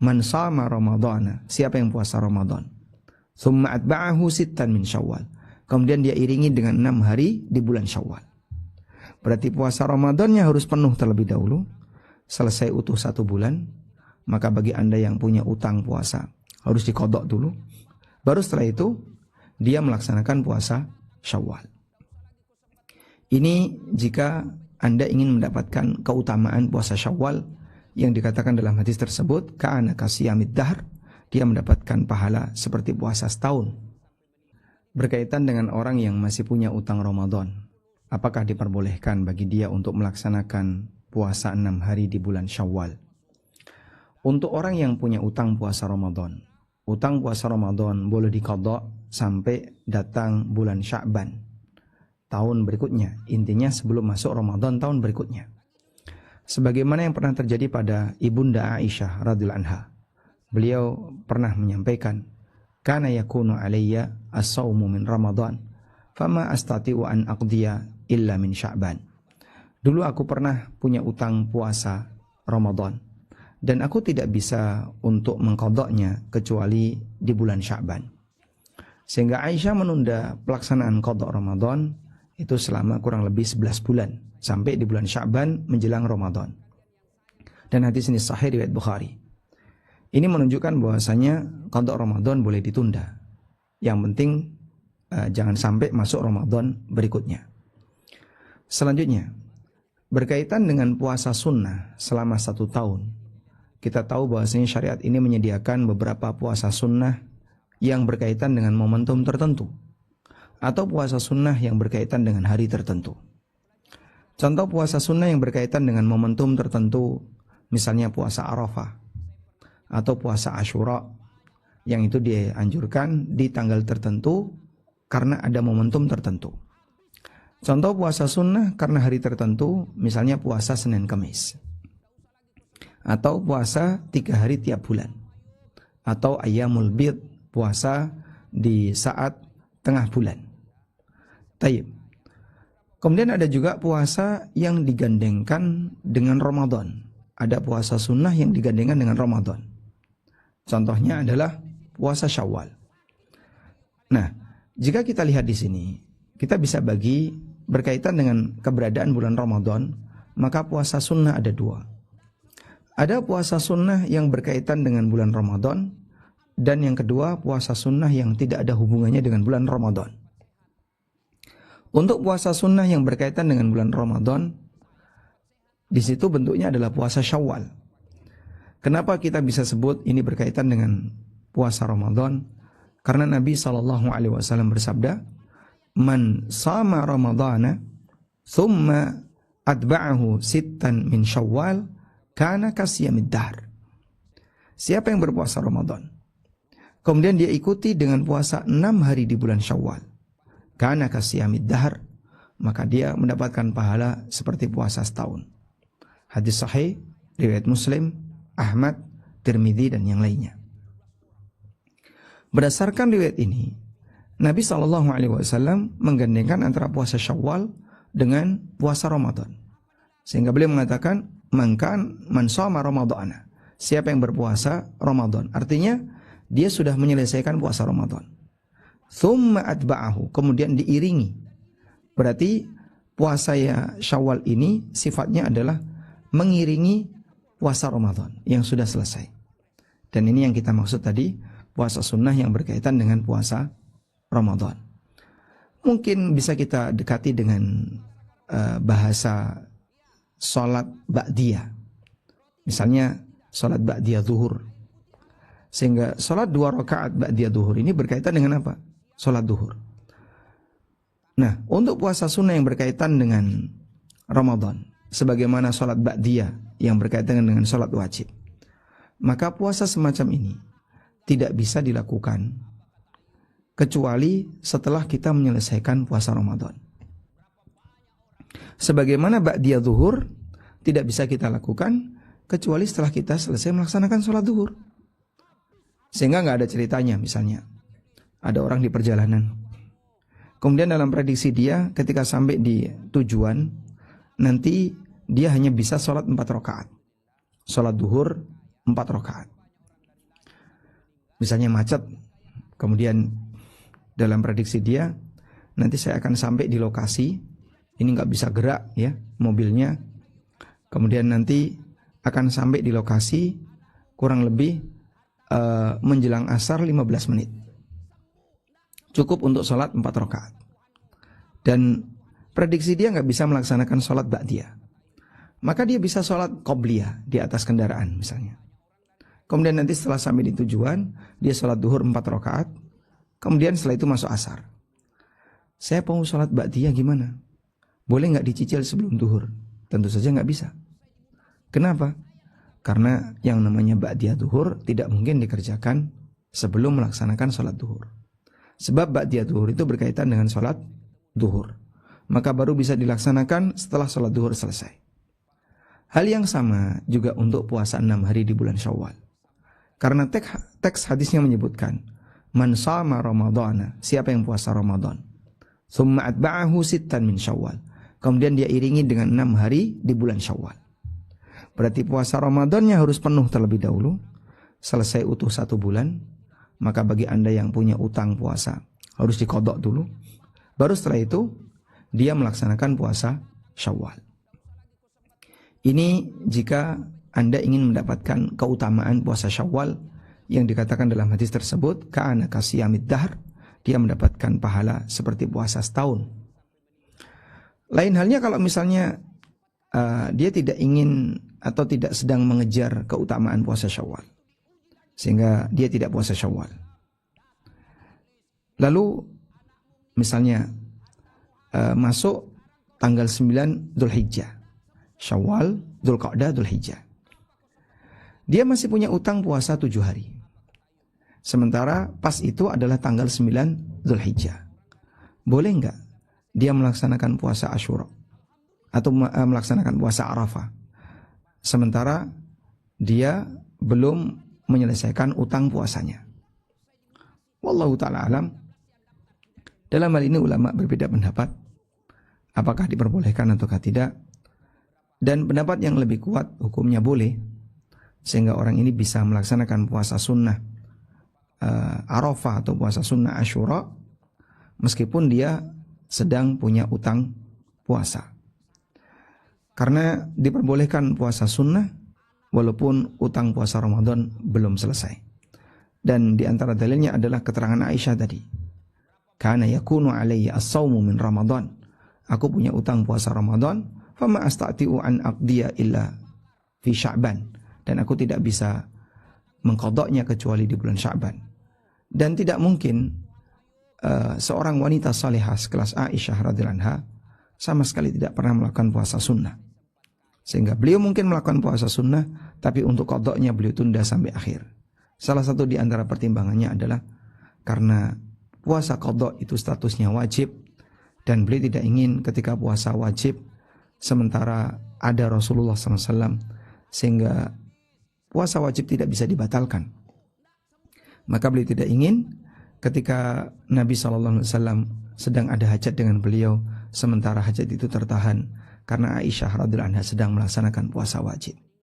man shama ramadhana, siapa yang puasa Ramadan, thumma atba'ahu sittan min Syawal, kemudian dia iringi dengan 6 hari di bulan Syawal. Berarti puasa Ramadannya harus penuh terlebih dahulu, selesai utuh 1 bulan. Maka bagi Anda yang punya utang puasa harus diqadha dulu, baru setelah itu dia melaksanakan puasa Syawal. Ini jika Anda ingin mendapatkan keutamaan puasa Syawal yang dikatakan dalam hadis tersebut, ka'ana kasiyamid dahr, dia mendapatkan pahala seperti puasa setahun. Berkaitan dengan orang yang masih punya utang Ramadan, apakah diperbolehkan bagi dia untuk melaksanakan puasa 6 hari di bulan Syawal? Untuk orang yang punya utang puasa Ramadan, utang puasa Ramadan boleh diqadha sampai datang bulan Sya'ban tahun berikutnya, intinya sebelum masuk Ramadan tahun berikutnya. Sebagaimana yang pernah terjadi pada Ibunda Aisyah radhiyallahu anha. Beliau pernah menyampaikan, kana yakunu alayya as-saumu min Ramadan, fama astati'u an aqdiya illa min Sya'ban. Dulu aku pernah punya utang puasa Ramadan, dan aku tidak bisa untuk mengqadhanya kecuali di bulan Sya'ban. Sehingga Aisyah menunda pelaksanaan qadha Ramadan itu selama kurang lebih 11 bulan, sampai di bulan Sya'ban menjelang Ramadan. Dan hadis ini sahih riwayat Bukhari. Ini menunjukkan bahwasanya qadha Ramadan boleh ditunda. Yang penting jangan sampai masuk Ramadan berikutnya. Selanjutnya, berkaitan dengan puasa sunnah selama 1 tahun. Kita tahu bahwasanya syariat ini menyediakan beberapa puasa sunnah yang berkaitan dengan momentum tertentu, atau puasa sunnah yang berkaitan dengan hari tertentu. Contoh puasa sunnah yang berkaitan dengan momentum tertentu, misalnya puasa Arafah atau puasa Asyura, yang itu dianjurkan di tanggal tertentu karena ada momentum tertentu. Contoh puasa sunnah karena hari tertentu, misalnya puasa Senin Kamis, atau puasa 3 hari tiap bulan, atau Ayyamul Bid, puasa di saat tengah bulan. Tayyib. Kemudian ada juga puasa yang digandengkan dengan Ramadan. Ada puasa sunnah yang digandengkan dengan Ramadan. Contohnya adalah puasa Syawal. Nah, jika kita lihat di sini, kita bisa bagi berkaitan dengan keberadaan bulan Ramadan, maka puasa sunnah ada 2. Ada puasa sunnah yang berkaitan dengan bulan Ramadan, dan yang kedua puasa sunnah yang tidak ada hubungannya dengan bulan Ramadan. Untuk puasa sunnah yang berkaitan dengan bulan Ramadan, di situ bentuknya adalah puasa Syawal. Kenapa kita bisa sebut ini berkaitan dengan puasa Ramadan? Karena Nabi SAW bersabda, man sama Ramadana, thumma atba'ahu sittan min Syawal, kana kasiyamid dahr. Siapa yang berpuasa Ramadan, kemudian dia ikuti dengan puasa 6 hari di bulan Syawal, kana kasiyamid dahr, maka dia mendapatkan pahala seperti puasa setahun. Hadis sahih riwayat Muslim, Ahmad, Tirmidzi dan yang lainnya. Berdasarkan riwayat ini, Nabi SAW menggandengkan antara puasa Syawal dengan puasa Ramadan. Sehingga beliau mengatakan, man shoma Ramadhana, siapa yang berpuasa Ramadan. Artinya dia sudah menyelesaikan puasa Ramadan. Thumma atba'ahu, kemudian diiringi. Berarti puasa ya Syawal ini sifatnya adalah mengiringi puasa Ramadan yang sudah selesai. Dan ini yang kita maksud tadi, puasa sunnah yang berkaitan dengan puasa Ramadan. Mungkin bisa kita dekati dengan bahasa sholat ba'diyah. Misalnya sholat ba'diyah zuhur. Sehingga sholat 2 rakaat ba'diyah zuhur ini berkaitan dengan apa? Sholat zuhur. Nah, untuk puasa sunnah yang berkaitan dengan Ramadan, sebagaimana sholat ba'diyah yang berkaitan dengan sholat wajib, maka puasa semacam ini tidak bisa dilakukan kecuali setelah kita menyelesaikan puasa Ramadan. Sebagaimana ba'diyah zuhur tidak bisa kita lakukan kecuali setelah kita selesai melaksanakan sholat zuhur. Sehingga nggak ada ceritanya, misalnya ada orang di perjalanan, kemudian dalam prediksi dia ketika sampai di tujuan, nanti dia hanya bisa sholat 4 rakaat. Sholat zuhur 4 rakaat. misalnya macet, kemudian dalam prediksi dia nanti saya akan sampai di lokasi ini nggak bisa gerak ya mobilnya, kemudian nanti akan sampai di lokasi kurang lebih menjelang asar 15 menit. Cukup untuk sholat 4 rakaat. Dan prediksi dia nggak bisa melaksanakan sholat ba'diyah. Maka dia bisa sholat qobliyah di atas kendaraan misalnya. Kemudian nanti setelah sampai di tujuan, dia sholat duhur 4 rakaat. Kemudian setelah itu masuk asar. Saya mau sholat ba'diyah gimana? Boleh nggak dicicil sebelum duhur? Tentu saja nggak bisa. Kenapa? Karena yang namanya ba'diyah duhur tidak mungkin dikerjakan sebelum melaksanakan sholat duhur. Sebab ba'diyah duhur itu berkaitan dengan sholat duhur. Maka baru bisa dilaksanakan setelah sholat duhur selesai. Hal yang sama juga untuk puasa 6 hari di bulan Syawal. Karena teks hadisnya menyebutkan, Man shama Ramadhana, siapa yang puasa Ramadan, tsumma atba'ahu sittan min Syawal. Kemudian dia iringi dengan 6 hari di bulan Syawal. Berarti puasa Ramadannya harus penuh terlebih dahulu, selesai utuh 1 bulan. Maka bagi Anda yang punya utang puasa harus dikodok dulu. Baru setelah itu dia melaksanakan puasa Syawal. Ini jika Anda ingin mendapatkan keutamaan puasa Syawal yang dikatakan dalam hadis tersebut, ka'ana kasiyamid dahr, dia mendapatkan pahala seperti puasa setahun. Lain halnya kalau misalnya dia tidak ingin atau tidak sedang mengejar keutamaan puasa Syawal, sehingga dia tidak puasa Syawal. Lalu misalnya masuk tanggal 9 Dzulhijjah, Syawal, Dzulqa'dah, Dzulhijjah. Dia masih punya utang puasa 7 hari. Sementara pas itu adalah tanggal 9 Dzulhijjah. Boleh enggak dia melaksanakan puasa Asyura atau melaksanakan puasa Arafah, sementara dia belum menyelesaikan utang puasanya? Wallahu ta'ala alam. Dalam hal ini ulama berbeda pendapat, apakah diperbolehkan ataukah tidak. Dan pendapat yang lebih kuat hukumnya boleh, sehingga orang ini bisa melaksanakan puasa sunnah Arafah atau puasa sunnah Asyura meskipun dia sedang punya utang puasa. Karena diperbolehkan puasa sunnah walaupun utang puasa Ramadan belum selesai. Dan di antara dalilnya adalah keterangan Aisyah tadi. Kana yakunu alayya as-sawmu min Ramadan. Aku punya utang puasa Ramadan, fama astati'u an aqdiya illa fi Sya'ban. Dan aku tidak bisa mengqadanya kecuali di bulan Sya'ban. Dan tidak mungkin seorang wanita salihah sekelas Aisyah radhiyallahu anha sama sekali tidak pernah melakukan puasa sunnah. Sehingga beliau mungkin melakukan puasa sunnah, tapi untuk qadanya beliau tunda sampai akhir. Salah satu di antara pertimbangannya adalah karena puasa qada itu statusnya wajib, dan beliau tidak ingin ketika puasa wajib sementara ada Rasulullah SAW, sehingga puasa wajib tidak bisa dibatalkan. Maka beliau tidak ingin ketika Nabi SAW sedang ada hajat dengan beliau, sementara hajat itu tertahan karena Aisyah radhiyallahu anha sedang melaksanakan puasa wajib.